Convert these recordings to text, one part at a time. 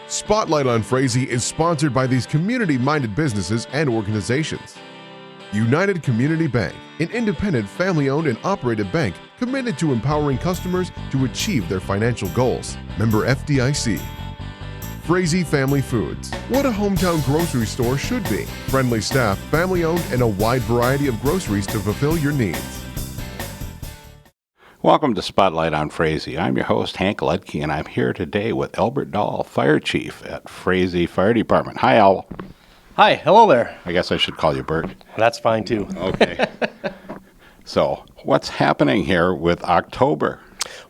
Spotlight on Frazee is sponsored by these community-minded businesses and organizations. United Community Bank, an independent family-owned and operated bank committed to empowering customers to achieve their financial goals. Member FDIC. Frazee Family Foods, what a hometown grocery store should be. Friendly staff, family-owned, and a wide variety of groceries to fulfill your needs. Welcome to Spotlight on Frazee. I'm your host, Hank Ledke, and I'm here today with Albert Dahl, Fire Chief at Frazee Fire Department. Hi, Al. Hi, hello there. I guess I should call you Bert. That's fine, too. Okay. So, what's happening here with October?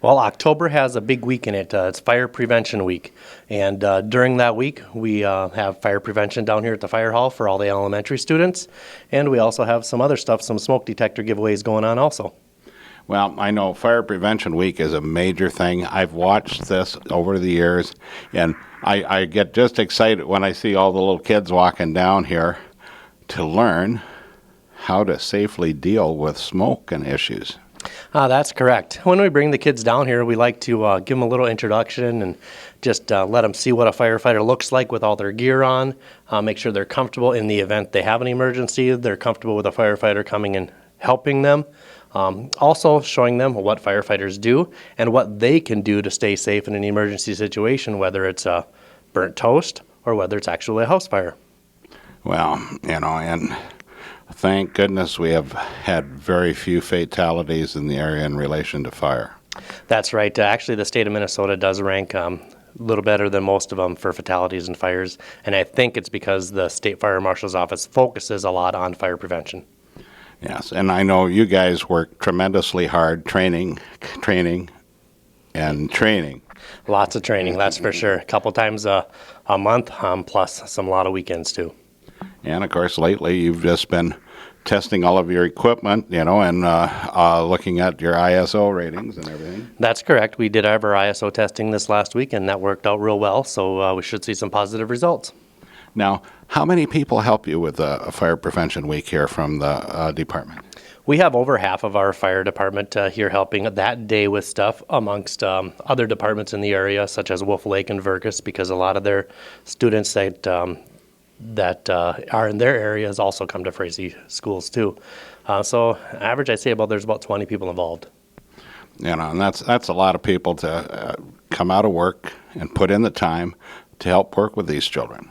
Well, October has a big week in it. It's Fire Prevention Week. And during that week, we have fire prevention down here at the fire hall for all the elementary students. And we also have some other stuff, some smoke detector giveaways going on also. Well, I know Fire Prevention Week is a major thing. I've watched this over the years, and I get just excited when I see all the little kids walking down here to learn how to safely deal with smoke and issues. That's correct. When we bring the kids down here, we like to give them a little introduction and just let them see what a firefighter looks like with all their gear on, make sure they're comfortable in the event they have an emergency, they're comfortable with a firefighter coming and helping them. Also showing them what firefighters do and what they can do to stay safe in an emergency situation, whether it's a burnt toast or whether it's actually a house fire. Well, and thank goodness we have had very few fatalities in the area in relation to fire. That's right. Actually, the state of Minnesota does rank a little better than most of them for fatalities and fires, and I think it's because the State Fire Marshal's Office focuses a lot on fire prevention. Yes, and I know you guys work tremendously hard training. Lots of training, that's for sure. A couple times a month, plus a lot of weekends too. And of course, lately you've just been testing all of your equipment, and looking at your ISO ratings and everything. That's correct. We did have our ISO testing this last week, and that worked out real well, so we should see some positive results. Now, how many people help you with a Fire Prevention Week here from the department? We have over half of our fire department here helping that day with stuff amongst other departments in the area, such as Wolf Lake and Verkus, because a lot of their students that are in their areas also come to Frazee schools too. So average, I'd say there's about 20 people involved. And that's a lot of people to come out of work and put in the time to help work with these children.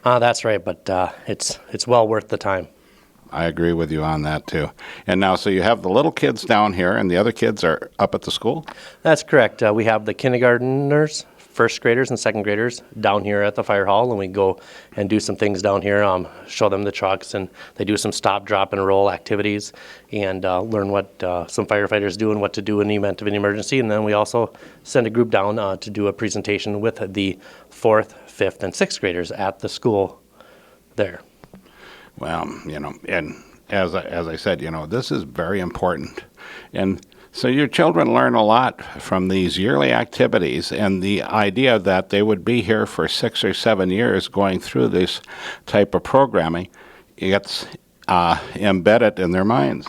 That's right, but it's well worth the time. I agree with you on that too. And now, so you have the little kids down here, and the other kids are up at the school? That's correct. We have the kindergartners, first graders, and second graders down here at the fire hall, and we go and do some things down here, show them the trucks, and they do some stop, drop, and roll activities, and learn what some firefighters do and what to do in the event of an emergency. And then we also send a group down to do a presentation with the 4th, 5th, and 6th graders at the school there. Well, and as I said, this is very important. And so your children learn a lot from these yearly activities, and the idea that they would be here for 6 or 7 years going through this type of programming gets embedded in their minds.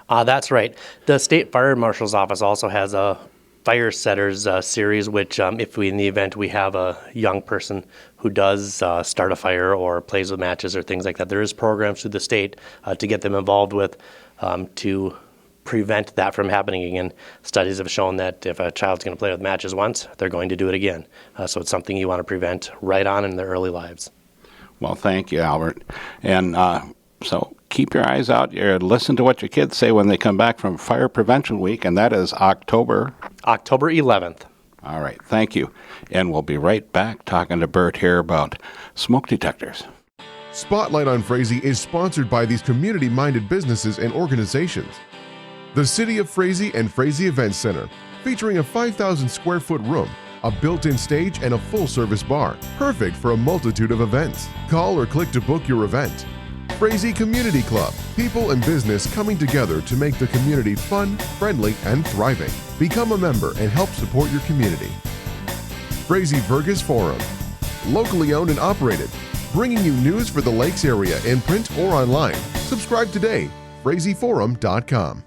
That's right. The State Fire Marshal's Office also has a Fire Setters series, which if in the event we have a young person who does start a fire or plays with matches or things like that, there is programs through the state to get them involved with to prevent that from happening again. Studies have shown that if a child's going to play with matches once, they're going to do it again. So it's something you want to prevent right on in their early lives. Well, thank you, Albert. And so keep your eyes out. Listen to what your kids say when they come back from Fire Prevention Week, and that is October 11th. All right, thank you. And we'll be right back talking to Bert here about smoke detectors. Spotlight on Frazee is sponsored by these community-minded businesses and organizations. The City of Frazee and Frazee Events Center, featuring a 5,000 square foot room, a built-in stage, and a full-service bar, perfect for a multitude of events. Call or click to book your event. Frazee Community Club, people and business coming together to make the community fun, friendly, and thriving. Become a member and help support your community. Frazee Vergus Forum, locally owned and operated, bringing you news for the Lakes area in print or online. Subscribe today, FrazeeForum.com.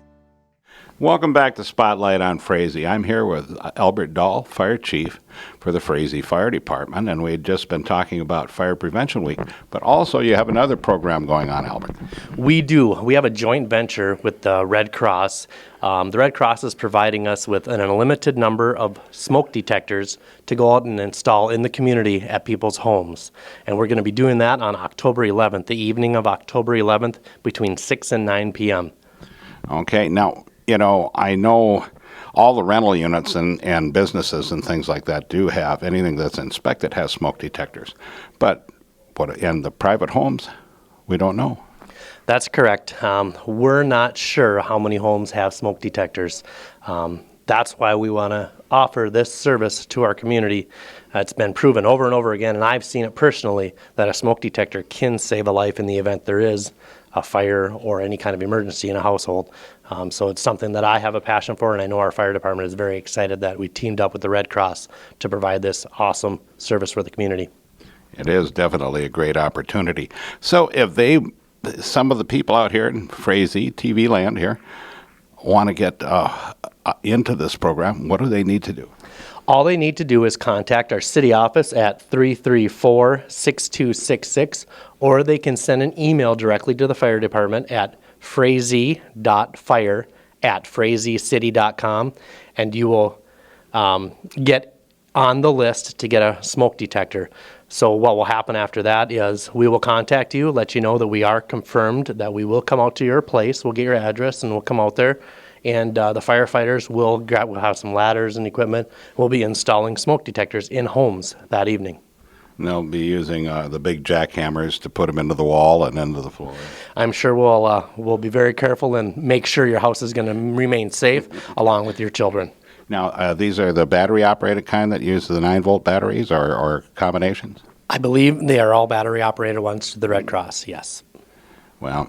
Welcome back to Spotlight on Frazee. I'm here with Albert Dahl, Fire Chief for the Frazee Fire Department, and we've just been talking about Fire Prevention Week, but also you have another program going on, Albert. We do. We have a joint venture with the Red Cross. The Red Cross is providing us with an unlimited number of smoke detectors to go out and install in the community at people's homes. And we're going to be doing that on October 11th, the evening of October 11th, between 6 and 9 p.m. Okay, now, I know all the rental units and businesses and things like that do have, anything that's inspected has smoke detectors. But in the private homes, we don't know. That's correct. We're not sure how many homes have smoke detectors. That's why we want to offer this service to our community. It's been proven over and over again, and I've seen it personally, that a smoke detector can save a life in the event there is a fire or any kind of emergency in a household. So it's something that I have a passion for, and I know our fire department is very excited that we teamed up with the Red Cross to provide this awesome service for the community. It is definitely a great opportunity. So if some of the people out here in Frazee, TV land here, want to get into this program, what do they need to do? All they need to do is contact our city office at 334-6266, or they can send an email directly to the fire department at frazee.fire@frazeecity.com, and you will get on the list to get a smoke detector. So what will happen after that is we will contact you, let you know that we are confirmed that we will come out to your place. We'll get your address and we'll come out there. And the firefighters will have some ladders and equipment. We'll be installing smoke detectors in homes that evening. And they'll be using the big jackhammers to put them into the wall and into the floor. I'm sure we'll be very careful and make sure your house is going to remain safe along with your children. Now, these are the battery-operated kind that use the 9-volt batteries or combinations? I believe they are all battery-operated ones to the Red Cross, yes. Well,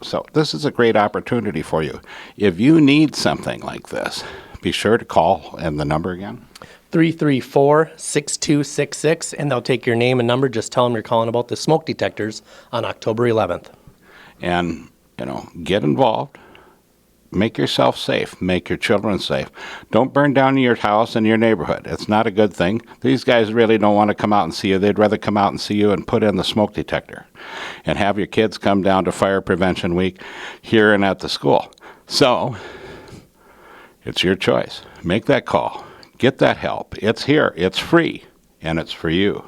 so this is a great opportunity for you. If you need something like this, be sure to call, and the number again? 334-6266, and they'll take your name and number. Just tell them you're calling about the smoke detectors on October 11th. And, get involved. Make yourself safe. Make your children safe. Don't burn down your house and your neighborhood. It's not a good thing. These guys really don't want to come out and see you. They'd rather come out and see you and put in the smoke detector and have your kids come down to Fire Prevention Week here and at the school. So it's your choice. Make that call. Get that help. It's here. It's free, and it's for you.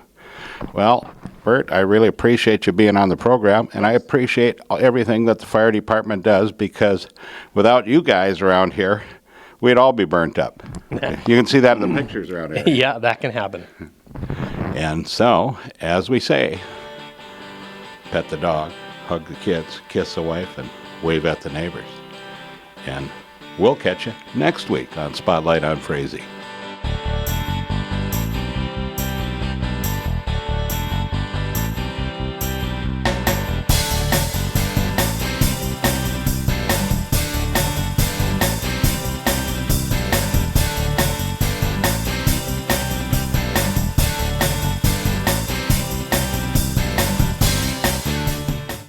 Well, Bert, I really appreciate you being on the program, and I appreciate everything that the fire department does, because without you guys around here, we'd all be burnt up. You can see that in the pictures around here. Yeah, that can happen. And so, as we say, pet the dog, hug the kids, kiss the wife, and wave at the neighbors. And we'll catch you next week on Spotlight on Frazee.